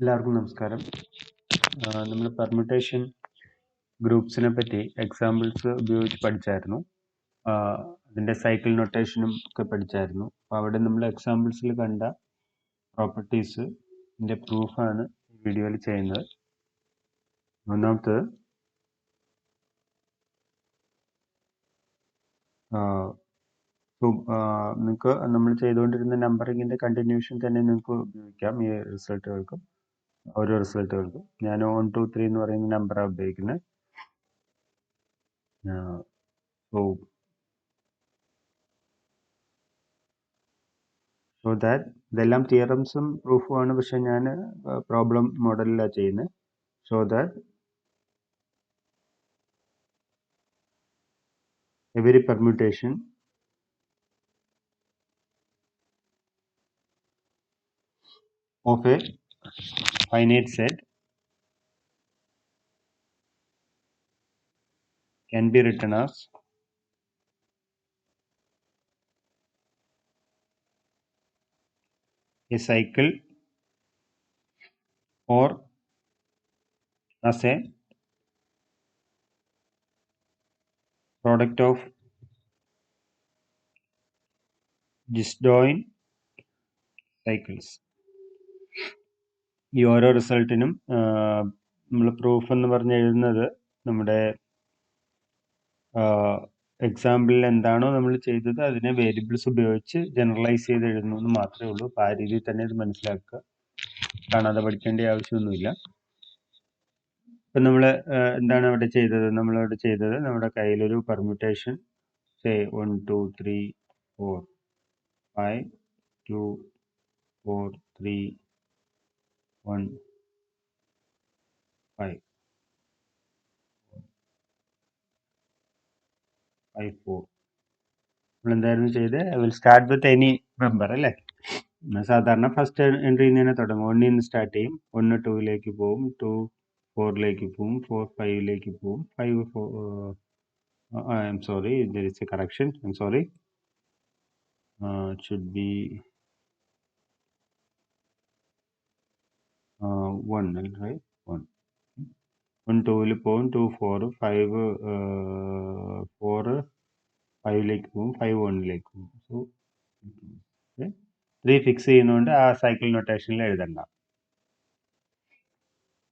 എല്ലാവർക്കും നമസ്കാരം. നമ്മൾ പെർമുട്ടേഷൻ ഗ്രൂപ്പ്സിനെ പറ്റി എക്സാമ്പിൾസ് ഉപയോഗിച്ച് പഠിച്ചായിരുന്നു. അതിൻ്റെ സൈക്കിൾ നൊട്ടേഷനും ഒക്കെ പഠിച്ചായിരുന്നു. അപ്പോൾ അവിടെ നമ്മൾ എക്സാമ്പിൾസിൽ കണ്ട പ്രോപ്പർട്ടീസിൻ്റെ പ്രൂഫാണ് ഈ വീഡിയോയിൽ ചെയ്യുന്നത്. ഒന്നാമത്തത് നിങ്ങൾക്ക് നമ്മൾ ചെയ്തുകൊണ്ടിരുന്ന നമ്പറിങ്ങിൻ്റെ കണ്ടിന്യൂഷൻ തന്നെ നിങ്ങൾക്ക് ഉപയോഗിക്കാം ഈ റിസൾട്ടുകൾക്കും ഓരോ റിസൾട്ടുകൾക്കും. ഞാൻ 1 2 3 എന്ന് പറയുന്ന നമ്പറാണ് ഉപയോഗിക്കുന്നത്. സോ ദാറ്റ് ഇതെല്ലാം തിയറംസും പ്രൂഫുമാണ്, പക്ഷെ ഞാൻ പ്രോബ്ലം മോഡലിലാണ് ചെയ്യുന്നത്. So that every permutation of a finite set can be written as a cycle or as a product of disjoint cycles. ഈ ഓരോ റിസൾട്ടിനും നമ്മൾ പ്രൂഫ് എന്ന് പറഞ്ഞ് എഴുതുന്നത് നമ്മുടെ എക്സാമ്പിളിൽ എന്താണോ നമ്മൾ ചെയ്തത് അതിനെ വേരിയബിൾസ് ഉപയോഗിച്ച് ജനറലൈസ് ചെയ്ത് എഴുതുന്നു എന്ന് മാത്രമേ ഉള്ളൂ. അപ്പോൾ ആ രീതിയിൽ തന്നെ ഇത് മനസ്സിലാക്കുക, കാണാതെ പഠിക്കേണ്ട ആവശ്യമൊന്നുമില്ല. ഇപ്പം നമ്മൾ എന്താണ് അവിടെ ചെയ്തത്? നമ്മളവിടെ ചെയ്തത് നമ്മുടെ കയ്യിലൊരു പെർമ്യൂട്ടേഷൻ 1 2 3 4 5 2 4 3 1 5 5 4 നമ്മൾ എന്തായിരുന്നു ചെയ്തത്? I will start with any member അല്ലേ. സാധാരണ ഫസ്റ്റ് എൻട്രിയിൽ നിന്ന് തന്നെ തുടങ്ങും. 1 നിന്ന് സ്റ്റാർട്ട് ചെയ്യും. 1 2ലേക്ക് പോവും, 2 4ലേക്ക് പോവും, 4 5ലേക്ക് പോവും, 5 I am sorry, there is A correction, I am sorry, it should be 1, right? 1 2ൽ പോവും, 2 4 5 4 5ലേക്ക് പോവും, 5 1ലേക്ക് പോവും. സോ 3 ഫിക്സ് ചെയ്യുന്നതുകൊണ്ട് ആ സൈക്കിൾ നൊട്ടേഷനിൽ എഴുതണ്ട.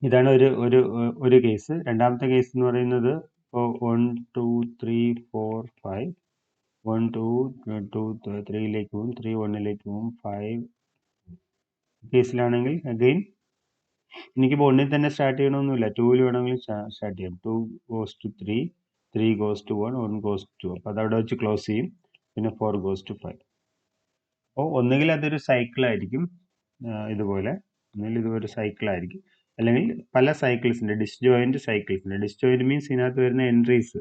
ഇതാണ് ഒരു കേസ്. രണ്ടാമത്തെ കേസ് എന്ന് പറയുന്നത് 1 2 3 4 5 1 2 2 3ലേക്ക് പോവും, 3 1ലേക്ക് പോവും, 5 കേസിലാണെങ്കിൽ അഗെയിൻ എനിക്കിപ്പോൾ 1ൽ തന്നെ സ്റ്റാർട്ട് ചെയ്യണമെന്നില്ല, 2ൽ വേണമെങ്കിൽ സ്റ്റാർട്ട് ചെയ്യാം. 2 goes to 3, 3 goes to 1, 1 goes to 2. അപ്പോൾ അതവിടെ വെച്ച് ക്ലോസ് ചെയ്യും. പിന്നെ 4 goes to 5. അപ്പോൾ ഒന്നുകിൽ അതൊരു സൈക്കിളായിരിക്കും, ഇതുപോലെ ഒന്നുകിൽ ഇതൊരു സൈക്കിളായിരിക്കും, അല്ലെങ്കിൽ പല സൈക്കിൾസിൻ്റെ ഡിസ്ജോയിൻറ്റ് മീൻസ് ഇതിനകത്ത് വരുന്ന എൻട്രീസ്,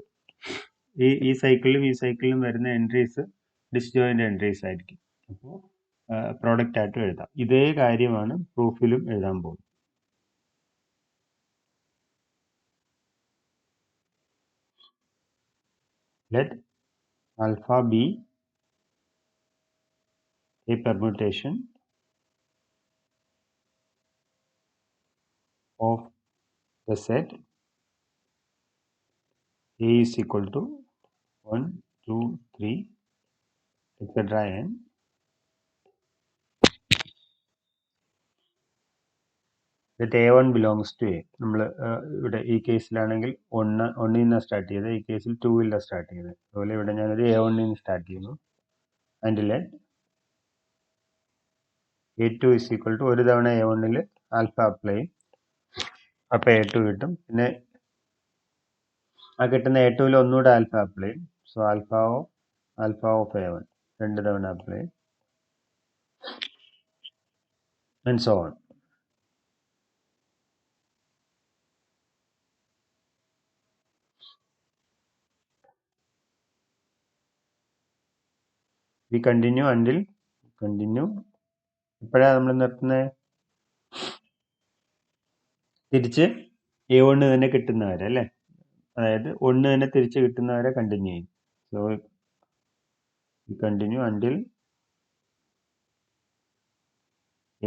ഈ സൈക്കിളിലും ഈ സൈക്കിളിലും വരുന്ന എൻട്രീസ് ഡിസ്ജോയിൻറ്റ് എൻട്രീസ് ആയിരിക്കും. അപ്പോൾ പ്രോഡക്റ്റ് ആയിട്ട് എഴുതാം. ഇതേ കാര്യമാണ് പ്രൂഫിലും എഴുതാൻ പോകുന്നത്. Let alpha be a permutation of the set A is equal to 1 2 3 etc. n. That A1 belongs to A. നമ്മൾ ഇവിടെ ഈ കേസിലാണെങ്കിൽ 1ൽ നിന്നാണ് സ്റ്റാർട്ട് ചെയ്തത്, ഈ കേസിൽ 2ലാണ് സ്റ്റാർട്ട് ചെയ്തത്. അതുപോലെ ഇവിടെ ഞാനൊരു A1ൽ നിന്ന് സ്റ്റാർട്ട് ചെയ്യുന്നു. And let A2 is equal to ഒരു തവണ A1ൽ ആൽഫ അപ്ലൈ ചെയ്യും, അപ്പോൾ A2 കിട്ടും. പിന്നെ ആ കിട്ടുന്ന A2ൽ ഒന്നുകൂടെ ആൽഫ അപ്ലൈ ചെയ്യും. സോ ആൽഫ ഓഫ് A1 രണ്ട് തവണ അപ്ലൈ ചെയ്യും, and so on. V continue ഇപ്പോഴാണ് നമ്മൾ നിർത്തുന്നത്, തിരിച്ച് A1 തന്നെ കിട്ടുന്നവരെ അല്ലേ, അതായത് 1 തന്നെ തിരിച്ച് കിട്ടുന്നവരെ കണ്ടിന്യൂ ചെയ്യും. So we continue until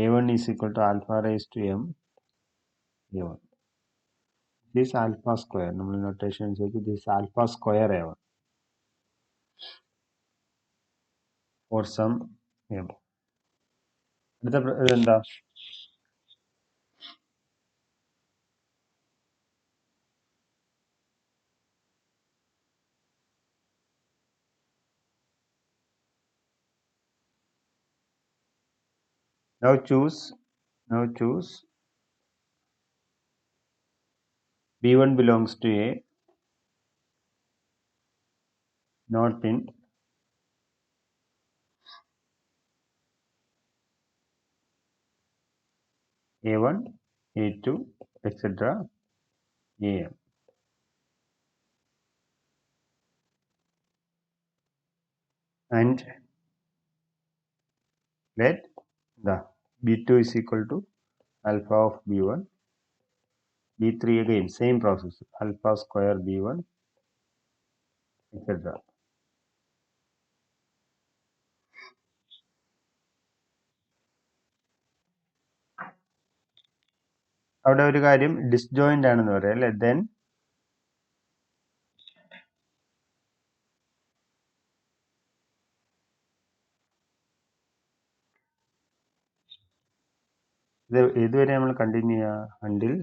A1 is equal to alpha raise to m a1. This alpha square, നമ്മൾ notation അനുസരിച്ച് this alpha square a1 for some m. അടുത്ത ഇതെന്താ? Now choose b1 belongs to a, not in a1, a2, etc. am. And let the b2 is equal to alpha of b1, b3 again same process, alpha square b1, etc. അവിടെ ഒരു കാര്യം disjoint ആണെന്ന് പറയാം അല്ലെ. Then ഇത് ഇതുവരെ നമ്മൾ continue ചെയ്യുക അണ്ടിൽ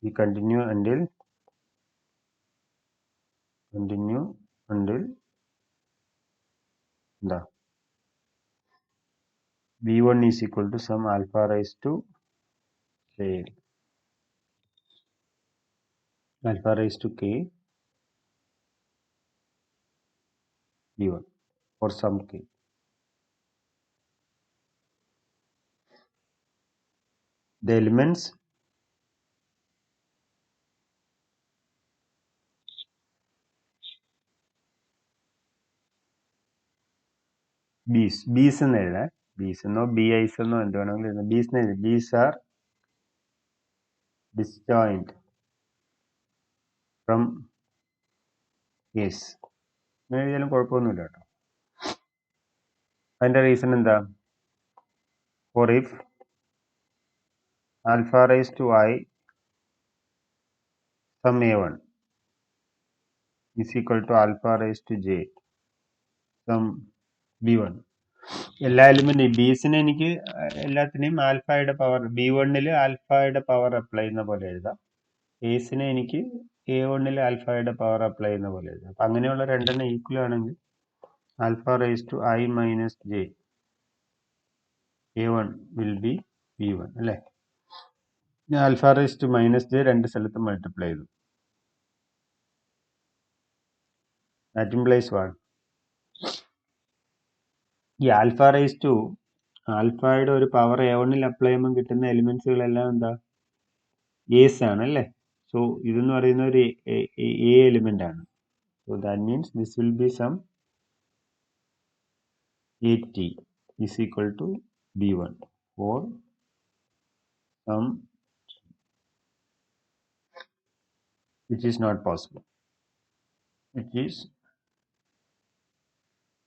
we continue until എന്താ b1 is equal to some alpha raised to say alpha raised to k b1 for some k. The elements ബീസ് എന്ന് എഴുതാം. ബീസ് എന്നോ ബി ഐസ് എന്നോ എന്ത് വേണമെങ്കിലും എഴുതാം. ബീസ് എന്ന് എഴുതാം. ബീസ് ആർ disjoint from A's. അങ്ങനെ എഴുതിയാലും കുഴപ്പമൊന്നുമില്ല കേട്ടോ. അതിൻ്റെ റീസൺ എന്താ? For if alpha raised to I some a1 is equal to alpha raised to j some b1. എല്ലാ എലിമെന്റും ബീസിന് എനിക്ക് എല്ലാത്തിനെയും ആൽഫയുടെ പവർ b1 ആൽഫയുടെ പവർ അപ്ലൈ ചെയ്യുന്ന പോലെ എഴുതാം. എസിനെ എനിക്ക് a1 ആൽഫയുടെ പവർ അപ്ലൈ ചെയ്യുന്ന പോലെ എഴുതാം. അപ്പം അങ്ങനെയുള്ള രണ്ടെണ്ണം ഈക്വൽ ആണെങ്കിൽ alpha raise to I minus J a1 will be b1 അല്ലേ. ഞാൻ alpha raise to minus J രണ്ട് സ്ഥലത്ത് മൾട്ടിപ്ലൈ ചെയ്തു. That implies what? ഈ ആൽഫ റൈസ് ടു ആൽഫയുടെ ഒരു പവർ a1 അപ്ലൈ ചെയ്യുമ്പോൾ കിട്ടുന്ന എലിമെന്റ്സുകളെല്ലാം എന്താ? ഏസ് ആണ് അല്ലേ. സോ ഇതെന്ന് പറയുന്ന ഒരു എ എലിമെന്റ് ആണ്. So that means this will be sum at is equal to b1 for some which is not possible. It is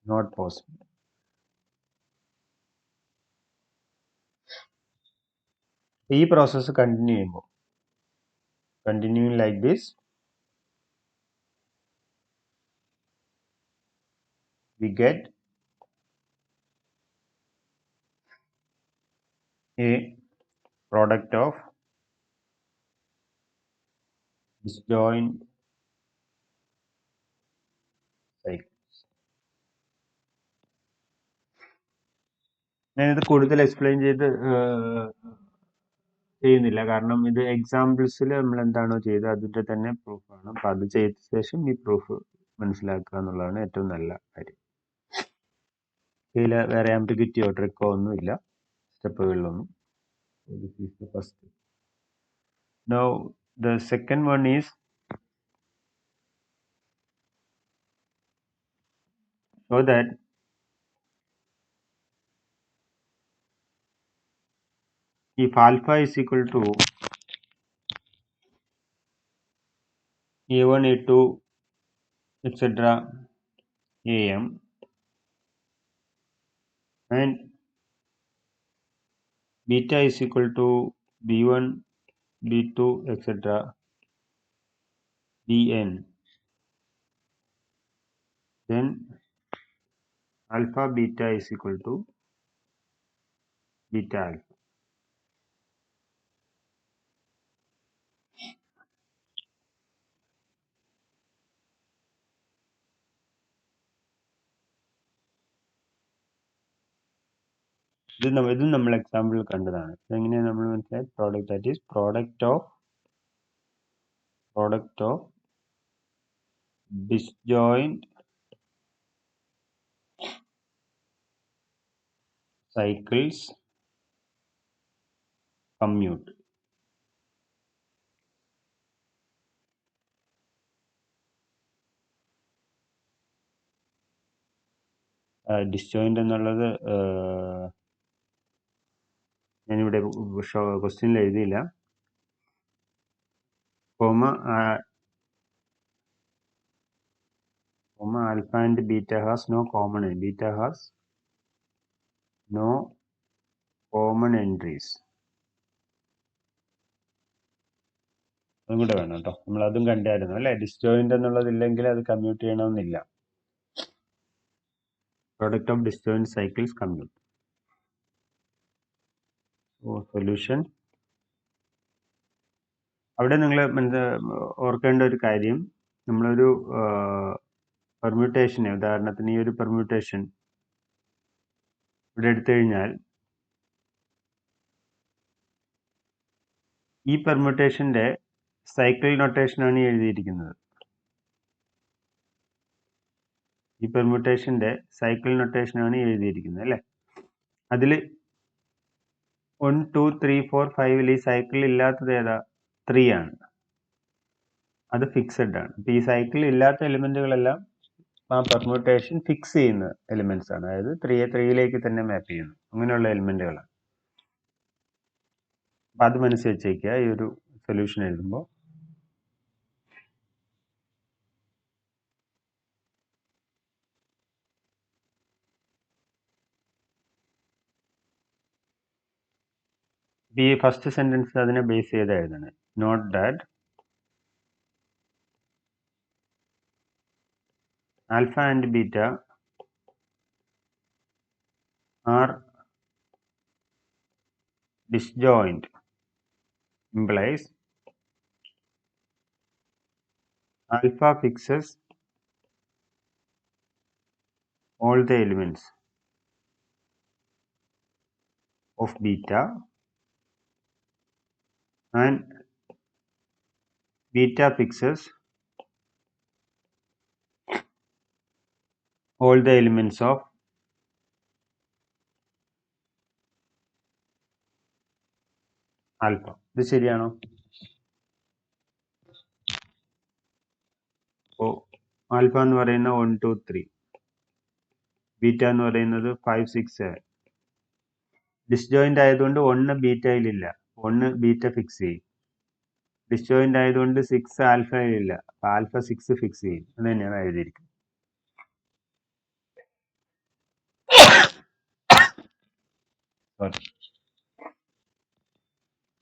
not possible. ഈ പ്രോസസ്സ് കണ്ടിന്യൂ ചെയ്യുമ്പോൾ continuing like this we get a product of disjoint cycles. ഞാനിത് കൂടുതൽ explain ചെയ്യുന്നില്ല, കാരണം ഇത് എക്സാമ്പിൾസിൽ നമ്മൾ എന്താണോ ചെയ്തത് അതിൻ്റെ തന്നെ പ്രൂഫാണ്. അപ്പം അത് ചെയ്ത ശേഷം ഈ പ്രൂഫ് മനസ്സിലാക്കുക എന്നുള്ളതാണ് ഏറ്റവും നല്ല കാര്യം. ഇതിൽ വേറെ ആംബിഗ്വിറ്റിയോ ട്രിക്കോ ഒന്നുമില്ല സ്റ്റെപ്പുകളിലൊന്നും. This is the first step. Now the second one is so that if alpha is equal to a1 a2 etc am and beta is equal to b1, b2, etc. bn, then alpha beta is equal to beta alpha. ഇതും നമ്മൾ എക്സാമ്പിളിൽ കണ്ടതാണ്. എങ്ങനെയാണ് നമ്മൾ മനസ്സിലായി? Product that is product of disjoint cycles commute. Disjoint എന്നുള്ളത് ഞാനിവിടെ ക്വസ്റ്റ്യനിൽ എഴുതിയില്ല. Comma alpha and beta has no common end. Beta has no common entries. അതും കൂടെ വേണം കേട്ടോ. നമ്മൾ അതും കണ്ടായിരുന്നു അല്ലെ. ഡിസ്ജോയിന്റ് എന്നുള്ളതില്ലെങ്കിൽ അത് കമ്മ്യൂട്ട് ചെയ്യണമെന്നില്ല. Product of disjoint cycles commute. Solution അവിടെ നിങ്ങൾ ഓർക്കേണ്ട ഒരു കാര്യം, നമ്മളൊരു പെർമ്യൂട്ടേഷന്, ഉദാഹരണത്തിന് ഈ ഒരു പെർമ്യൂട്ടേഷൻ ഇവിടെ എടുത്തു കഴിഞ്ഞാൽ ഈ പെർമ്യൂട്ടേഷന്റെ സൈക്കിൾ നൊട്ടേഷനാണ് എഴുതിയിരിക്കുന്നത്. ഈ പെർമ്യൂട്ടേഷന്റെ സൈക്കിൾ നൊട്ടേഷനാണ് എഴുതിയിരിക്കുന്നത് അല്ലെ. അതിൽ 1, 2, 3, 4, 5 ഈ സൈക്കിൾ ഇല്ലാത്തത് ഏതാ? 3 ആണ്. അത് ഫിക്സഡ് ആണ്. അപ്പൊ ഈ സൈക്കിൾ ഇല്ലാത്ത എലിമെന്റുകളെല്ലാം ആ പെർമ്യൂട്ടേഷൻ ഫിക്സ് ചെയ്യുന്ന എലിമെന്റ്സ് ആണ്. അതായത് 3യെ 3യിലേക്ക് തന്നെ മാപ്പ് ചെയ്യുന്നു. അങ്ങനെയുള്ള എലിമെന്റുകളാണ്. അപ്പൊ അത് മനസ്സിൽ വെച്ചേക്കുക ഈ ഒരു സൊല്യൂഷൻ എഴുതുമ്പോൾ. ഈ ഫസ്റ്റ് സെന്റൻസ് അതിനെ ബേസ് ചെയ്ത് എഴുതണം. Note that alpha and beta are disjoint implies alpha fixes all the elements of beta and beta fixes all the elements of alpha. ഇത് ശരിയാണോ? അപ്പോൾ ആൽഫ എന്ന് പറയുന്ന 1, 2, 3, ബീറ്റ എന്ന് പറയുന്നത് 5, 6, 7. ഡിസ്ജോയിന്റ് ആയതുകൊണ്ട് 1 ബീറ്റയിലില്ല, 1 ബീറ്റ ഫിക്സ് ചെയ്യും. ഡിസ്ജോയിന്റ് ആയതുകൊണ്ട് 6 ആൽഫയിലില്ല, അപ്പൊ ആൽഫ 6 ഫിക്സ് ചെയ്യും. അത് തന്നെയാണ് എഴുതിയിരിക്കുന്നത്.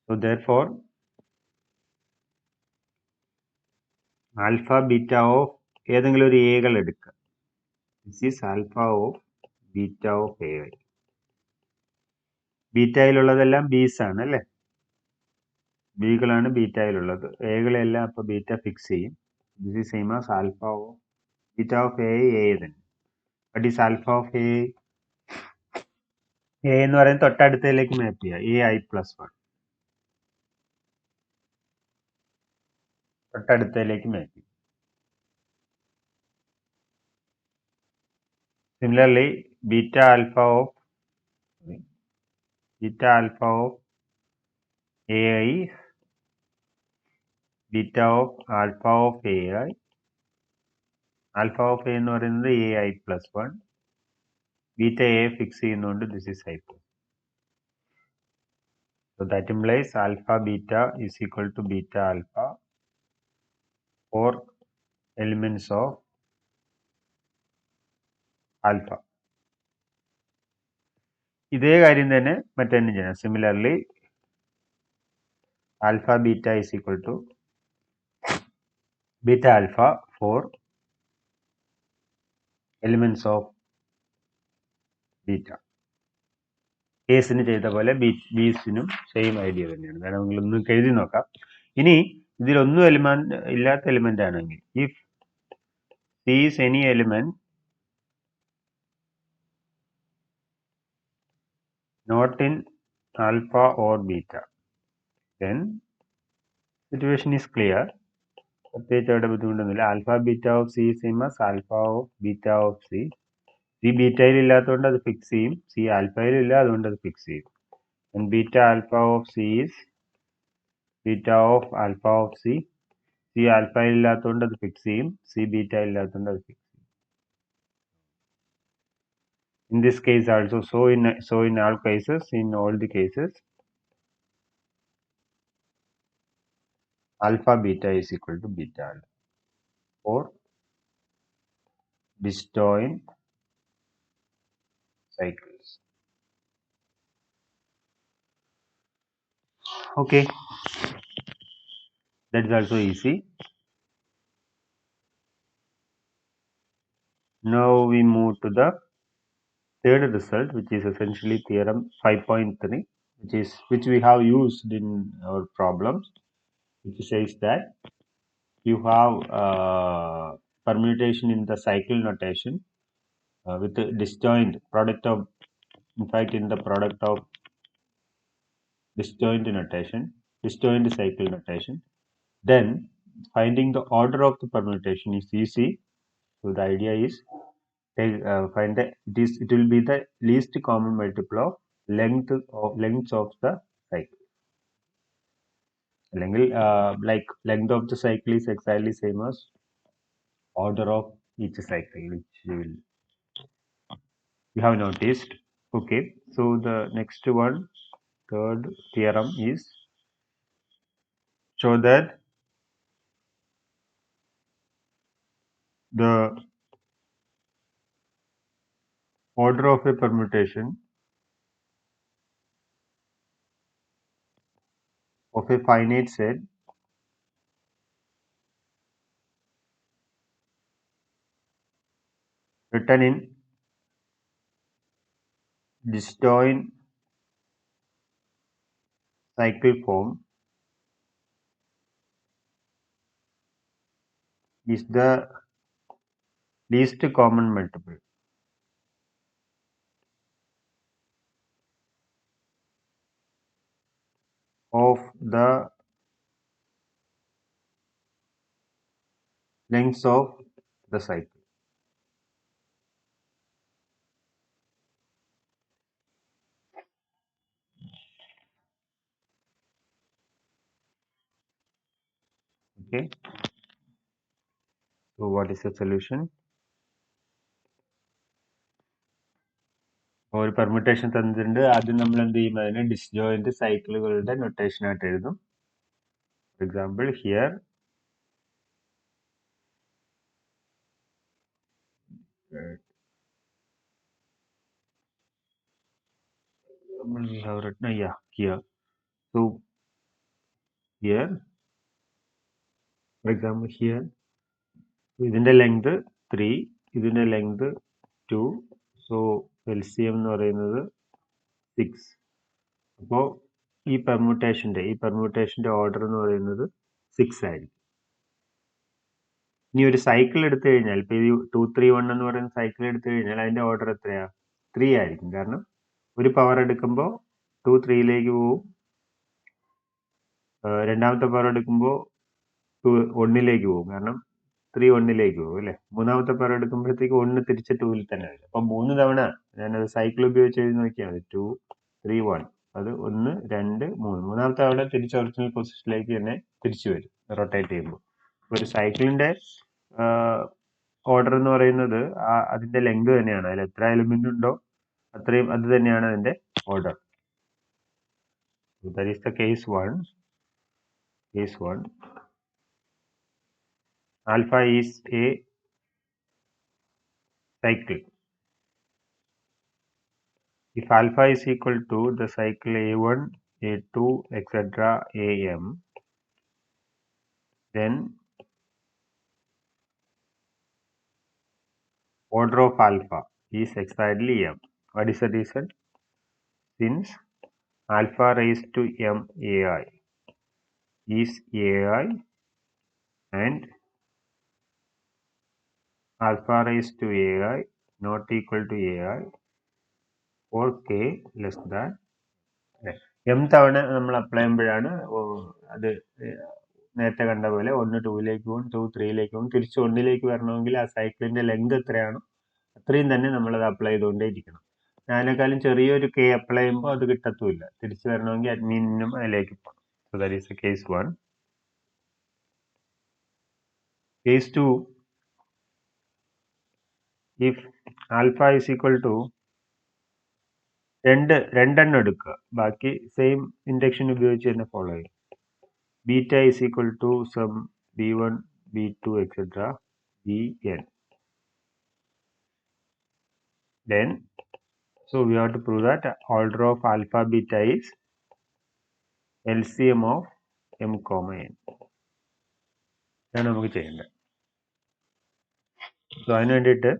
So therefore alpha beta of ഏതെങ്കിലും ഒരു എകൾ എടുക്കുക. This is alpha of beta of a. ബീറ്റയിലുള്ളതെല്ലാം ബീസ് ആണ് അല്ലേ. ബികളാണ് ബീറ്റയിലുള്ളത്. എകളെല്ലാം അപ്പൊ ബീറ്റ ഫിക്സ് ചെയ്യും. This is same as alpha of beta of a തന്നെ. But is alpha of a എന്ന് പറയുന്നത് തൊട്ടടുത്തതിലേക്ക് മാപ്പ് ചെയ്യുക. ai+1 തൊട്ടടുത്തതിലേക്ക് മാപ്പ് ചെയ്യും. Similarly, beta alpha of ai, beta of alpha of ai, alpha of a എന്ന് പറയുന്നത് ai+1, beta a ഫിക്സ് ചെയ്യുന്നതുകൊണ്ട് this is i+. So that implies alpha beta is equal to beta alpha for elements of alpha. ഇതേ കാര്യം തന്നെ മറ്റൊന്നും ചെയ്യാം. Similarly alpha beta is equal to beta alpha for elements of beta. എസിന് ചെയ്ത പോലെ ബീസിനും same idea തന്നെയാണ്. വേണമെങ്കിൽ ഒന്ന് എഴുതി നോക്കാം. ഇനി ഇതിലൊന്നും ഇല്ലാത്ത എലിമെന്റ് ആണെങ്കിൽ if C is any element not in alpha or beta, then situation is clear. പ്രത്യേകിച്ച് അവിടെ ബുദ്ധിമുട്ടൊന്നുമില്ല. Alpha beta of c same as alpha of beta of c. C ബീറ്റയിൽ ഇല്ലാത്തതുകൊണ്ട് അത് ഫിക്സ് ചെയ്യും, സി ആൽഫയിൽ ഇല്ല അതുകൊണ്ട് അത് ഫിക്സ് ചെയ്യും. And beta alpha of c is beta of alpha of c. C ആൽഫയിൽ ഇല്ലാത്തതുകൊണ്ട് അത് ഫിക്സ് ചെയ്യും, സി ബീറ്റ ഇല്ലാത്തതുകൊണ്ട് അത് ഫിക്സ് ചെയ്യും. In this case also, so in all cases, in all the cases, alpha beta is equal to beta alpha for disjoint cycles. Okay, that is also easy. Now we move to the third result, which is essentially theorem 5.3, which we have used in our problems, which says that you have permutation in the cycle notation with the disjoint product of, in fact, in the product of disjoint notation, disjoint cycle notation, then finding the order of the permutation is easy. So the idea is find it will be the least common multiple of lengths of the cycle. Like length of the cycle is exactly same as order of each cycle, which we have noticed. Okay, so the next one, third theorem, is show that the order of a permutation of a finite set written in disjoint cycle form is the least common multiple of the lengths of the cycle. Okay, so what is the solution? ഒരു permutation തന്നിട്ടുണ്ട്. ആദ്യം നമ്മൾ എന്ത് ചെയ്യും, അതിനെ disjoint സൈക്കിളുകളുടെ notation ആയിട്ട് എഴുതും. For example here we have written, yeah, here. So here, for example, here ഇതിന്റെ ലെങ്ത് 3, ഇതിന്റെ ലെങ്ത് 2, സോ LCM എന്ന് പറയുന്നത് 6. അപ്പോൾ ഈ പെർമ്യൂട്ടേഷന്റെ ഓർഡർ എന്ന് പറയുന്നത് 6 ആയിരിക്കും. ഇനി ഒരു സൈക്കിൾ എടുത്തു കഴിഞ്ഞാൽ, ഇപ്പൊ ഈ 2 3 1 എന്ന് പറയുന്ന സൈക്കിൾ എടുത്തു കഴിഞ്ഞാൽ അതിന്റെ ഓർഡർ എത്രയാ? 3 ആയിരിക്കും. കാരണം ഒരു പവർ എടുക്കുമ്പോൾ 2 3ലേക്ക് പോവും, രണ്ടാമത്തെ പവർ എടുക്കുമ്പോൾ 2 1ലേക്ക് പോകും. കാരണം 3 1ലേക്ക് പോകും അല്ലെ. മൂന്നാമത്തെ പവർ എടുക്കുമ്പോഴത്തേക്ക് 1 തിരിച്ച് 2ൽ തന്നെ വരും. അപ്പൊ 3 തവണ ഞാനത് സൈക്കിൾ ഉപയോഗിച്ച് എഴുതി നോക്കിയാൽ മതി. 2 3 1, അത് 1 2 3, മൂന്നാമത്തെ തവണ തിരിച്ച് ഒറിജിനൽ പൊസിഷനിലേക്ക് തന്നെ തിരിച്ചു വരും റൊട്ടേറ്റ് ചെയ്യുമ്പോൾ. ഒരു സൈക്കിളിന്റെ ഓർഡർ എന്ന് പറയുന്നത് അതിന്റെ ലെങ്ത് തന്നെയാണ്. അതിൽ എത്ര എലിമെന്റ് ഉണ്ടോ അത്രയും അത് തന്നെയാണ് അതിന്റെ order. That is the case 1. Alpha is a cycle if alpha is equal to the cycle A1, A2, etc. AM, then order of alpha is exactly M. What is the reason? Since alpha raised to M AI is AI and alpha raised to AI not equal to AI or K less than M തവണ നമ്മൾ apply ചെയ്യുമ്പോഴാണ് അത് നേരത്തെ കണ്ട പോലെ 1 2ലേക്ക് പോകും 2 3ലേക്ക് പോകും തിരിച്ച് 1ലേക്ക് വരണമെങ്കിൽ ആ സൈക്കിളിന്റെ ലെങ്ത് എത്രയാണോ അത്രയും തന്നെ നമ്മളത് അപ്ലൈ ചെയ്തുകൊണ്ടേ ഇരിക്കണം. അതിനേക്കാളും ചെറിയൊരു കെ അപ്ലൈ ചെയ്യുമ്പോൾ അത് കിട്ടത്തുമില്ല. തിരിച്ചു വരണമെങ്കിൽ അഡ്മിനും അതിലേക്ക് പോകണം. So that is case 1. Case 2, if alpha is equal to രണ്ടെണ്ണം എടുക്കുക, ബാക്കി സെയിം ഇൻഡക്ഷൻ ഉപയോഗിച്ച് തന്നെ ഫോളോ ചെയ്യും. Beta is equal to sum B1, B2, etc. Bn. Then, so we have to prove that order of alpha beta is LCM of M, N. ഇതാണ് നമുക്ക് ചെയ്യേണ്ടത്. So അതിന് വേണ്ടിയിട്ട്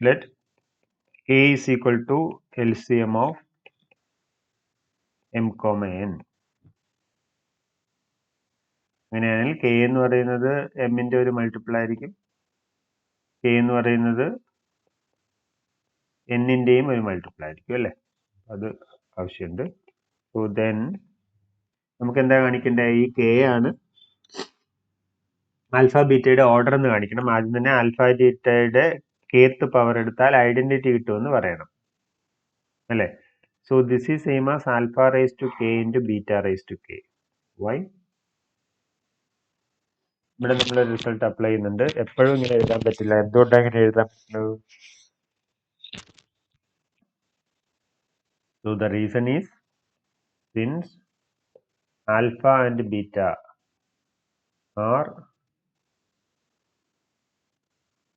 let A is equal to LCM of M, N. അങ്ങനെയാണെങ്കിൽ K എന്ന് പറയുന്നത് എമ്മിന്റെ ഒരു മൾട്ടിപ്പിൾ ആയിരിക്കും. K എന്ന് പറയുന്നത് എന്നിന്റെയും ഒരു മൾട്ടിപ്പിൾ ആയിരിക്കും അല്ലേ? അത് ആവശ്യമുണ്ട്. സോ ദെൻ നമുക്ക് എന്താ കാണിക്കേണ്ടത്? ഈ K ആണ് ആൽഫ ബീറ്റയുടെ ഓർഡർ എന്ന് കാണിക്കണം. ആദ്യം തന്നെ ആൽഫ ബീറ്റയുടെ kth പവർ എടുത്താൽ ഐഡന്റിറ്റി കിട്ടുമെന്ന് പറയണം അല്ലേ? So this is same as alpha raise to K into beta raise to K. Why? ഇവിടെ നമ്മൾ റിസൾട്ട് അപ്ലൈ ചെയ്യുന്നുണ്ട്. എപ്പോഴും ഇങ്ങനെ എഴുതാൻ പറ്റില്ല. എന്തുകൊണ്ടാണ് ഇങ്ങനെ എഴുതാൻ പറ്റുന്നത്? So the reason is since alpha and beta are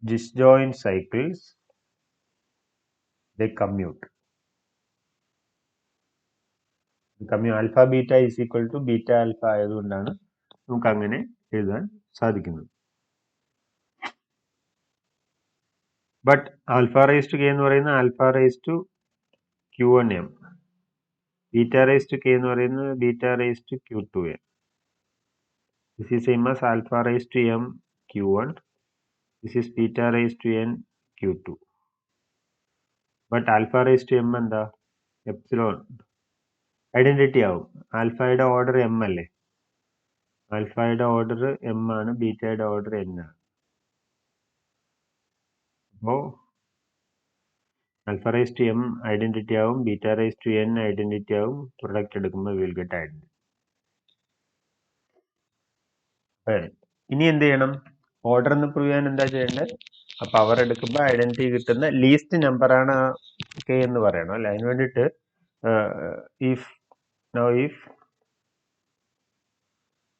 disjoint cycles, they commute. Alpha beta is equal to beta alpha ആയതുകൊണ്ടാണ് നമുക്ക് അങ്ങനെ എഴുതാൻ സാധിക്കുന്നത്. But alpha raise to K എന്ന് പറയുന്നത് alpha raise to Q1M, beta raise to K എന്ന് പറയുന്നത് beta raise to Q2M. This is same as alpha raised to M Q1. This is beta raised to N Q2. But alpha raised to M എന്താ? Epsilon identity ആവും. ആൽഫയുടെ order M അല്ലേ? ആൽഫയുടെ order M ആണ്, ബീറ്റയുടെ order n ആണ്. അപ്പോൾ alpha raise to m identity ആവും, beta raise to n identity ആവും. പ്രൊഡക്റ്റ് എടുക്കുമ്പോൾ വിൽ ഗെറ്റ് ഐഡന്റിറ്റി. ഇനി എന്ത് ചെയ്യണം? ഓർഡർ എന്ന് പ്രൂവ് ചെയ്യാൻ എന്താ ചെയ്യേണ്ടത്? ആ പവർ എടുക്കുമ്പോൾ ഐഡന്റിറ്റി കിട്ടുന്ന ലീസ്റ്റ് നമ്പർ ആണ് കെ എന്ന് പറയണം അല്ലെ? അതിന് വേണ്ടിയിട്ട് if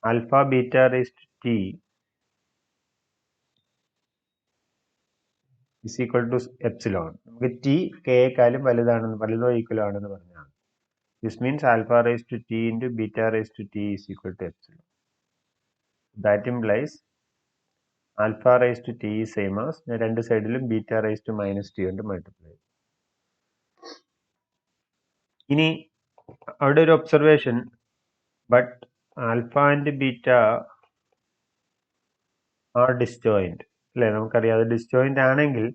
alpha beta raise to T is equal to epsilon, നമുക്ക് ടി കെയേക്കാളും വലുതോ ഈക്വൽ ആണെന്ന് പറഞ്ഞാൽ this means alpha raise to T into beta raise to T is equal to epsilon. That implies alpha raise to T is same as രണ്ട് സൈഡിലും beta raise to minus T കൊണ്ട് multiply. ഇനി അവിടെ ഒരു observation, but alpha and beta are disjoint അല്ലേ? നമുക്കറിയാം അത് disjoint ആണെങ്കിൽ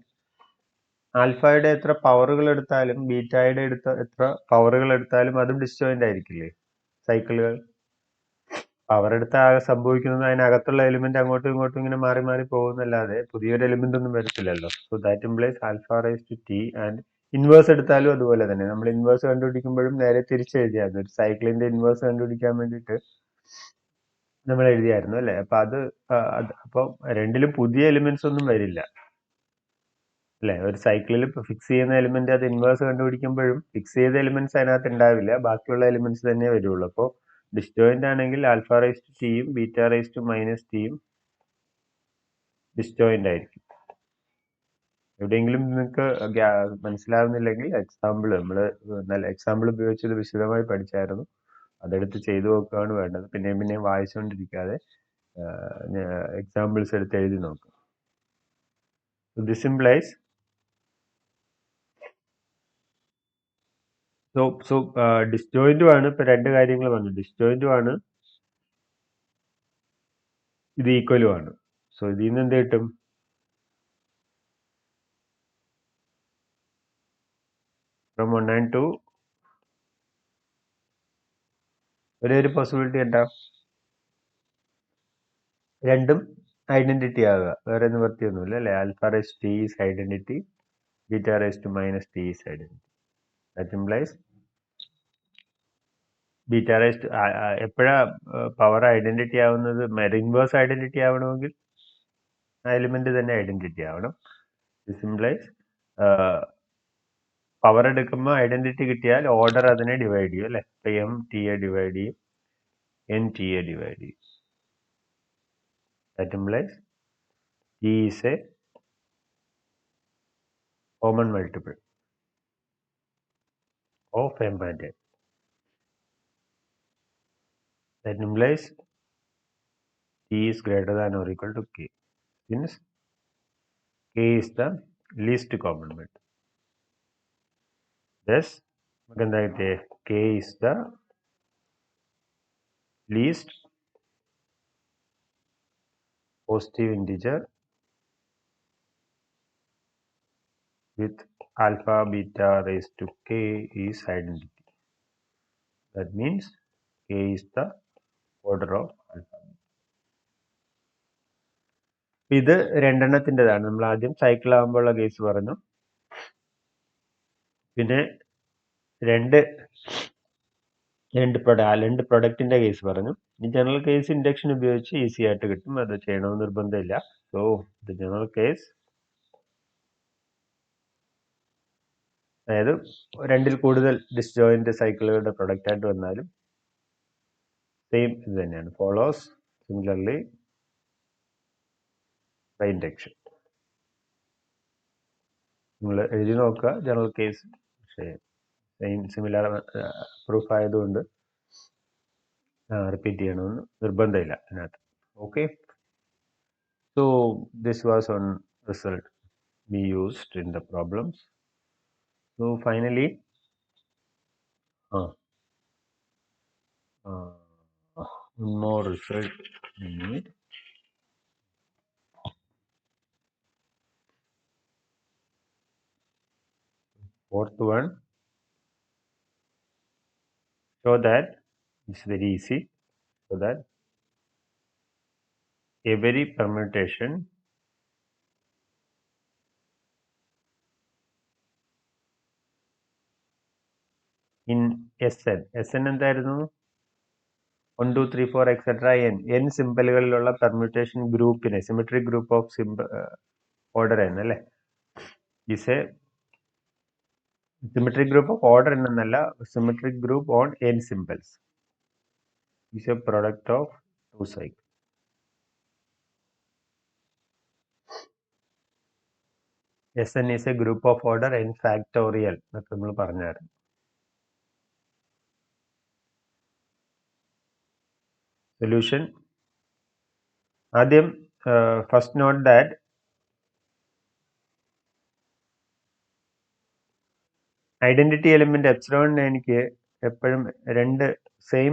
ആൽഫയുടെ എത്ര പവറുകൾ എടുത്താലും ബീറ്റയുടെ എത്ര പവറുകൾ എടുത്താലും അതും ഡിസ്ജോയിന്റ് ആയിരിക്കില്ലേ സൈക്കിളുകൾ? പവർ എടുത്താൽ ആകെ സംഭവിക്കുന്നത് അതിനകത്തുള്ള എലിമെന്റ് അങ്ങോട്ടും ഇങ്ങോട്ടും ഇങ്ങനെ മാറി മാറി പോകുന്നല്ലാതെ പുതിയൊരു എലിമെന്റ് ഒന്നും വരത്തില്ലല്ലോ. So that implies alpha raise to t. And inverse എടുത്താലും അതുപോലെ തന്നെ. നമ്മൾ ഇൻവേഴ്സ് കണ്ടുപിടിക്കുമ്പോഴും നേരെ തിരിച്ചെഴുതിയായിരുന്നു. ഒരു സൈക്കിളിന്റെ ഇൻവേഴ്സ് കണ്ടുപിടിക്കാൻ വേണ്ടിയിട്ട് നമ്മൾ എഴുതിയായിരുന്നു അല്ലെ? അപ്പൊ അപ്പം രണ്ടിലും പുതിയ എലിമെന്റ്സ് ഒന്നും വരില്ല അല്ലെ? ഒരു സൈക്കിളിൽ ഫിക്സ് ചെയ്യുന്ന എലിമെന്റ് അത് ഇൻവേഴ്സ് കണ്ടുപിടിക്കുമ്പോഴും ഫിക്സ് ചെയ്ത എലിമെന്റ്സ് അതിനകത്ത് ഉണ്ടാവില്ല, ബാക്കിയുള്ള എലിമെന്റ്സ് തന്നെ വരുള്ളൂ. അപ്പോൾ ഡിസ്ജോയിന്റ് ആണെങ്കിൽ ആൽഫ റൈസ് ടു ടിയും ബീറ്റ റൈസ് ടു മൈനസ് ടിയും ഡിസ്ജോയിന്റ് ആയിരിക്കും. എവിടെയെങ്കിലും നിങ്ങൾക്ക് മനസ്സിലാവുന്നില്ലെങ്കിൽ എക്സാമ്പിൾ നമ്മൾ നല്ല എക്സാമ്പിൾ ഉപയോഗിച്ചത് വിശദമായി പഠിച്ചായിരുന്നു. അതെടുത്ത് ചെയ്തു നോക്കുകയാണ് വേണ്ടത്. പിന്നെയും പിന്നെയും വായിച്ചുകൊണ്ടിരിക്കാതെ എക്സാമ്പിൾസ് എടുത്ത് എഴുതി നോക്കുക. ദിസ് ഇംപ്ലൈസ് സോ ഡിസ്ജോയിന്റും ആണ്. ഇപ്പൊ രണ്ട് കാര്യങ്ങൾ വന്നു. ഡിസ്ജോയിന്റും ആണ്, ഇത് ഈക്വലും ആണ്. സോ ഇതിൽ നിന്ന് എന്ത് കിട്ടും? ഫ്രം 1 and 2 ഒരേ ഒരു പോസിബിലിറ്റി എന്താ? രണ്ടും ഐഡന്റിറ്റി ആകുക. വേറെ നിവർത്തിയൊന്നുമില്ല അല്ലെ? Alpha raise T is identity, beta raise to minus T is identity. That implies beta raise to എപ്പോഴാ പവർ ഐഡന്റിറ്റി ആവുന്നത്? ഇൻവേഴ്സ് ഐഡന്റിറ്റി ആവണമെങ്കിൽ ആ എലിമെന്റ് തന്നെ ഐഡന്റിറ്റി ആവണം. ദിസ് ഇംപ്ലൈസ് പവർ എടുക്കുമ്പോൾ ഐഡന്റിറ്റി കിട്ടിയാൽ ഓർഡർ അതിനെ ഡിവൈഡ് ചെയ്യും അല്ലെ? ഇപ്പൊ എം ടി എ ഡിവൈഡ് ചെയ്യും, എൻ ടി എ ഡിവൈഡ് ചെയ്യും. That implies T is a common multiple of m and n. That implies t is greater than or equal to k, since k is the least common multiple. Thus, k is the least positive integer with alpha beta raised to k is identity. That means k is the order of alpha. ഇത് രണ്ടെണ്ണത്തിൻ്റെതാണ്. നമ്മൾ ആദ്യം cycle ആകുമ്പോഴുള്ള case പറഞ്ഞു. പിന്നെ രണ്ട് പ്രൊഡക്റ്റിന്റെ case പറഞ്ഞു. ഈ general case induction ഉപയോഗിച്ച് easy ആയിട്ട് കിട്ടും. അത് ചെയ്യണമെന്ന് നിർബന്ധമില്ല. സോ ദ ജനറൽ കേസ്, അതായത് രണ്ടിൽ കൂടുതൽ ഡിസ്ജോയിന്റ് സൈക്കിളുകളുടെ പ്രൊഡക്റ്റ് ആയിട്ട് വന്നാലും സെയിം ഇത് തന്നെയാണ്. Follows similarly by induction. നിങ്ങൾ എഴുതി നോക്കുക ജനറൽ കേസ്. പക്ഷേ സെയിം സിമിലർ പ്രൂഫ് ആയതുകൊണ്ട് റിപ്പീറ്റ് ചെയ്യണമെന്ന് നിർബന്ധമില്ല അതിനകത്ത്. Okay, so this was on result we used in the problems. So finally one more result we need. Fourth one, show that it's very easy. So that every permutation in Sn എന്തായിരുന്നു? 1 2 3 4 etc. n സിമ്പലുകളിലുള്ള permutation ഗ്രൂപ്പിനെ, symmetric group of order n അല്ലേ? is a symmetric group of order n എന്നല്ല, symmetric group on n symbols is a product of two cycles. Sn is a group of order n factorial എന്നൊക്കെ നമ്മൾ പറഞ്ഞായിരുന്നു. Solution, ആദ്യം first note that identity element എപ്സിലോണിന് എനിക്ക് എപ്പോഴും രണ്ട് same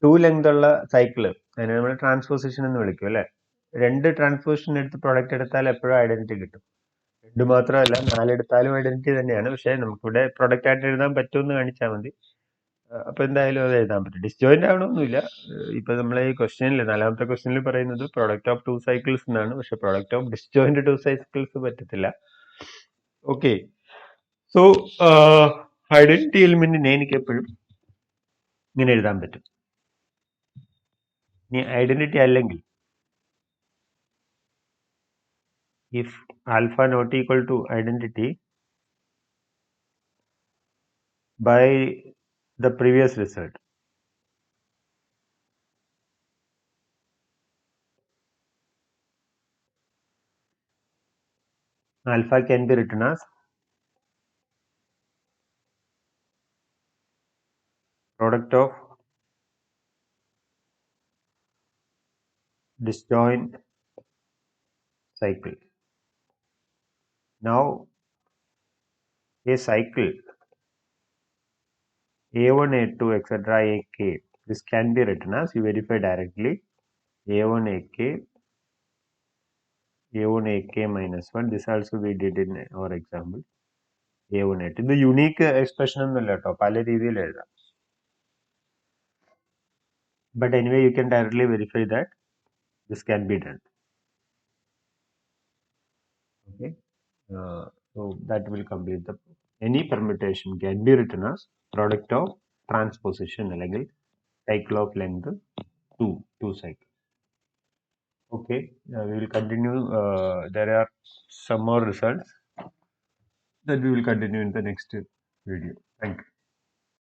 2 length ഉള്ള സൈക്കിള്, അതിനെ നമ്മൾ ട്രാൻസ്പോസിഷൻ എന്ന് വിളിക്കും അല്ലെ? രണ്ട് ട്രാൻസ്പോസിഷൻ എടുത്ത് പ്രൊഡക്റ്റ് എടുത്താൽ എപ്പോഴും ഐഡന്റിറ്റി കിട്ടും. രണ്ട് മാത്രമല്ല, 4 എടുത്താലും ഐഡന്റിറ്റി തന്നെയാണ്. പക്ഷെ നമുക്കിവിടെ പ്രൊഡക്റ്റ് ആയിട്ട് എഴുതാൻ പറ്റുമെന്ന് കാണിച്ചാൽ മതി. അപ്പൊ എന്തായാലും അത് എഴുതാൻ പറ്റും. ഡിസ്ജോയിന്റ് ആവണമെന്നില്ല. ഇപ്പൊ നമ്മളെ ഈ ക്വസ്റ്റ്യനിൽ, 4ാമത്തെ ക്വസ്റ്റ്യനിൽ പറയുന്നത് പ്രൊഡക്റ്റ് ഓഫ് 2 സൈക്കിൾസ് എന്നാണ്. പക്ഷെ പ്രൊഡക്റ്റ് ഓഫ് ഡിസ്ജോയിന്റ് 2 സൈക്കിൾസ് പറ്റത്തില്ല. ഓക്കെ, സോ ഐഡന്റിറ്റി എലിമെന്റിനെ എനിക്ക് എപ്പോഴും ഇങ്ങനെ എഴുതാൻ പറ്റും. ഇനി ഐഡന്റിറ്റി അല്ലെങ്കിൽ, if alpha not equal to identity by the previous result, Alpha can be written as product of disjoint cycle. Now a cycle A1, A2, etc. AK, this can be written as, you verify directly, A1, AK, A1, AK minus 1. This also we did in our example. A1, A2. The unique expression on the letter, but anyway, you can directly verify that this can be done. Okay. So that will complete the, any permutation can be written as product of transposition അല്ലെങ്കിൽ cycle of length two cycles. Okay, we will continue. There are some more results that we will continue in the next video. Thank you.